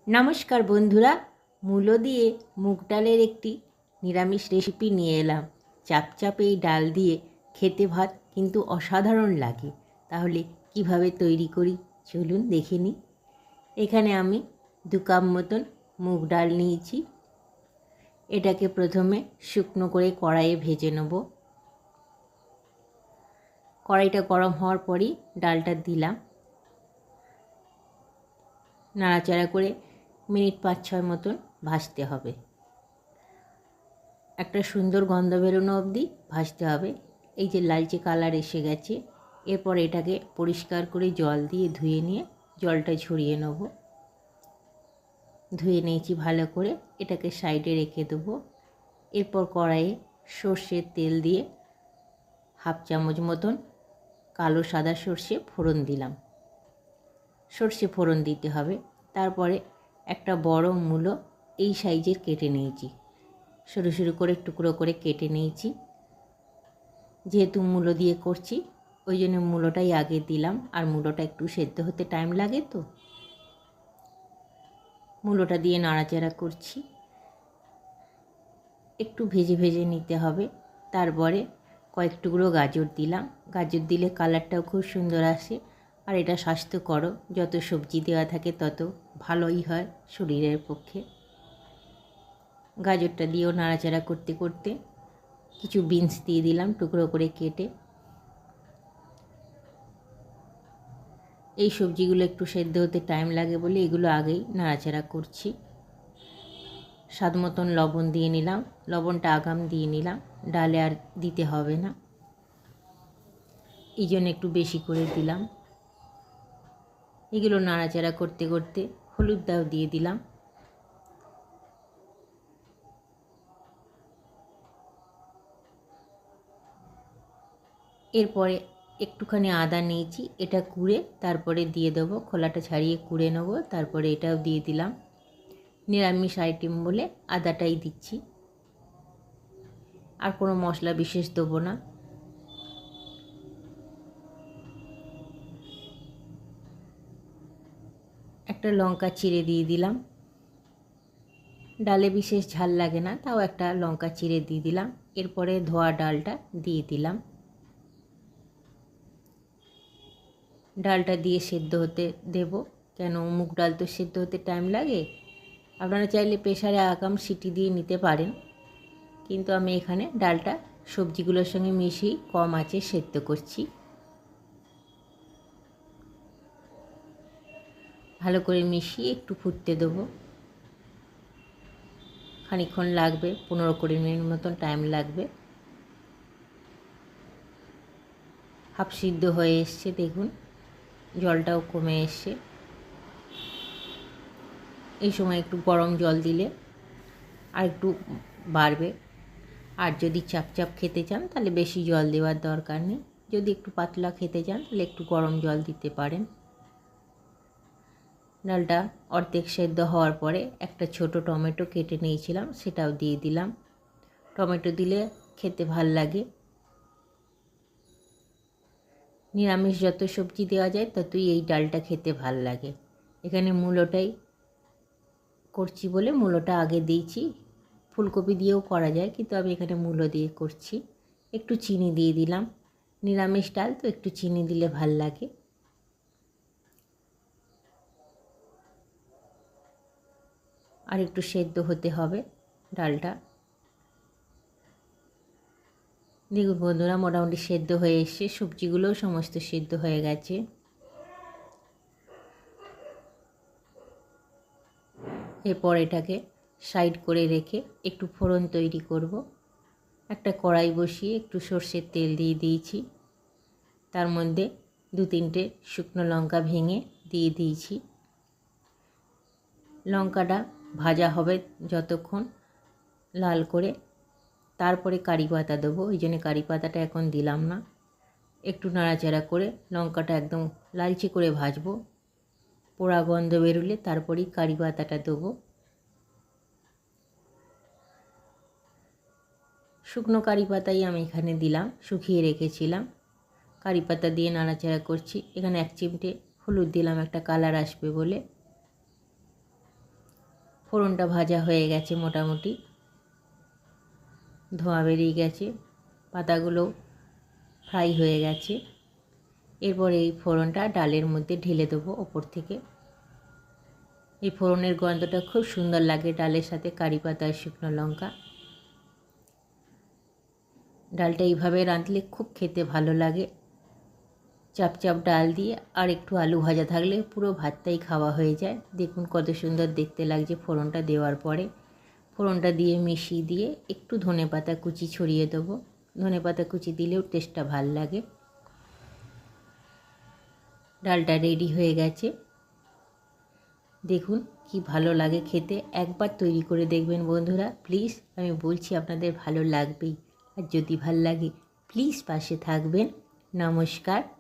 নমস্কার বন্ধুরা, মূলো দিয়ে মুগ ডালের একটি নিরামিষ রেসিপি নিয়ে এলাম। চাপচাপ এই ডাল দিয়ে খেতে ভাত কিন্তু অসাধারণ লাগে। তাহলে কিভাবে তৈরি করি চলুন দেখে নিই। এখানে আমি 2 কাপ মতন মুগ ডাল নিয়েছি। এটাকে প্রথমে শুকনো করে কড়াইয়ে ভেজে নেব। কড়াইটা গরম হওয়ার পরই ডালটা দিলাম। নাড়াচাড়া করে মিনিট 5-6 মতন ভাজতে হবে। একটা সুন্দর গন্ধ বেরোনো অবধি ভাজতে হবে। এই যে লালচে কালার এসে গেছে, এরপর এটাকে পরিষ্কার করে জল দিয়ে ধুয়ে নিয়ে জলটা ঝরিয়ে নেব। ধুয়ে নিয়েছি ভালো করে, এটাকে সাইডে রেখে দেবো। এরপর কড়াইয়ে সর্ষের তেল দিয়ে 1/2 চামচ মতন কালো সাদা সর্ষে ফোড়ন দিলাম। সর্ষে ফোড়ন দিতে হবে। তারপরে একটা বড় মূলো এই সাইজের কেটে নিয়েছি, সরু সরু করে টুকরো করে কেটে নিয়েছি। যেহেতু মূলো দিয়ে করছি ওই জন্য মূলোটাই আগে দিলাম, আর মূলোটা একটু সেদ্ধ হতে টাইম লাগে, তো মূলোটা দিয়ে নাড়াচাড়া করছি। একটু ভেজে ভেজে নিতে হবে। তারপরে কয়েক টুকরো গাজর দিলাম। গাজর দিলে কালারটাও খুব সুন্দর আসে, আর এটা স্বাস্থ্যকর। যত সবজি দেওয়া থাকে তত ভালোই হয় শরীরের পক্ষে। গাজরটা দিয়েও নাড়াচাড়া করতে করতে কিছু বিনস দিয়ে দিলাম টুকরো করে কেটে। এই সবজিগুলো একটু সেদ্ধ হতে টাইম লাগে বলে এগুলো আগেই নাড়াচাড়া করছি। স্বাদ মতন লবণ দিয়ে নিলাম। লবণটা আগাম দিয়ে নিলাম, ডালে আর দিতে হবে না, এই জন্য একটু বেশি করে দিলাম। এগুলো নাড়াচাড়া করতে করতে হলুদটাও দিয়ে দিলাম। এরপরে একটুখানি আদা নিয়েছি, এটা কুড়ে তারপরে দিয়ে দেবো। খোলাটা ছাড়িয়ে কুড়ে নেব, তারপরে এটাও দিয়ে দিলাম। নিরামিষ আইটেম বলে আদাটাই দিচ্ছি, আর কোনো মশলা বিশেষ দেবো না। একটা লঙ্কা চিড়ে দিয়ে দিলাম। ডালে বিশেষ ঝাল লাগে না, তাও একটা লঙ্কা চিড়ে দিয়ে দিলাম। এরপরে ধোয়া ডালটা দিয়ে দিলাম। ডালটা দিয়ে সেদ্ধ হতে দেব, কেন মুগ ডাল তো সেদ্ধ হতে টাইম লাগে। আপনারা চাইলে প্রেসারে আগাম সিটি দিয়ে নিতে পারেন, কিন্তু আমি এখানে ডালটা সবজিগুলোর সঙ্গে মিশিয়ে কম আঁচে সেদ্ধ করছি। ভালো করে মিশিয়ে একটু ফুটতে দেবো। খানিকক্ষণ লাগবে, 15-20 মিনিট মতন টাইম লাগবে। হাফ সিদ্ধ হয়ে এসছে, দেখুন জলটাও কমে এসছে। এই সময় একটু গরম জল দিলে আর একটু বাড়বে। আর যদি চাপচাপ খেতে চান তাহলে বেশি জল দেওয়ার দরকার নেই। যদি একটু পাতলা খেতে চান তাহলে একটু গরম জল দিতে পারেন। ডালটা অর্ধেক সেদ্ধ হওয়ার পরে একটা ছোট টমেটো কেটে নিয়েছিলাম, সেটাও দিয়ে দিলাম। টমেটো দিলে খেতে ভাল লাগে। নিরামিষ যত সবজি দেওয়া যায় ততই এই ডালটা খেতে ভাল লাগে। এখানে মূলোটাই করছি বলে মূলোটা আগে দিয়েছি। ফুলকপি দিয়েও করা যায়, কিন্তু আমি এখানে মূলো দিয়ে করছি। একটু চিনি দিয়ে দিলাম, নিরামিষ ডাল তো একটু চিনি দিলে ভাল লাগে। আর একটু সেদ্ধ হতে হবে ডালটা। দেখুন বন্ধুরা, মোটামুটি সেদ্ধ হয়ে এসছে, সবজিগুলোও সমস্ত সেদ্ধ হয়ে গেছে। এরপর এটাকে সাইড করে রেখে একটু ফোড়ন তৈরি করব। একটা কড়াই বসিয়ে একটু সর্ষের তেল দিয়ে দিয়েছি। তার মধ্যে 2-3টে শুকনো লঙ্কা ভেঙে দিয়ে দিয়েছি। লঙ্কাটা ভাজা হবে যতক্ষণ লাল করে, তারপরে কারি পাতা দেবো। ওই জন্য কারি পাতাটা এখন দিলাম না। একটু নাড়াচাড়া করে লঙ্কাটা একদম লালচে করে ভাজবো। পোড়া গন্ধ বেরোলে তারপরেই কারি পাতাটা দেবো। শুকনো কারি পাতাই আমি এখানে দিলাম, শুকিয়ে রেখেছিলাম। কারি পাতা দিয়ে নাড়াচাড়া করছি। এখানে 1 চিমটে হলুদ দিলাম, একটা কালার আসবে বলে। ফোড়নটা ভাজা হয়ে গেছে, মোটামুটি ধোঁয়া বেরিয়ে গেছে, পাতাগুলো ফ্রাই হয়ে গেছে। এরপর এই ফোড়নটা ডালের মধ্যে ঢেলে দেবো ওপর থেকে। এই ফোড়নের গন্ধটা খুব সুন্দর লাগে ডালের সাথে, কারি পাতা আর শুকনো লঙ্কা। ডালটা এইভাবে রাঁধলে খুব খেতে ভালো লাগে। চাপ চাপ ডাল দিয়ে আর একটু আলু ভাজা থাকলে পুরো ভাতটাই খাওয়া হয়ে যায়। দেখুন কত সুন্দর দেখতে লাগছে ফোড়নটা দেওয়ার পরে। ফোড়নটা দিয়ে মিশিয়ে দিয়ে একটু ধনেপাতা কুচি ছড়িয়ে দেবো। ধনেপাতা কুচি দিলেও টেস্টটা ভাল লাগে। ডালটা রেডি হয়ে গেছে। দেখুন কি ভালো লাগে খেতে। একবার তৈরি করে দেখবেন বন্ধুরা, প্লিজ। আমি বলছি আপনাদের ভালো লাগবেই। আর যদি ভাল লাগে প্লিজ পাশে থাকবেন। নমস্কার।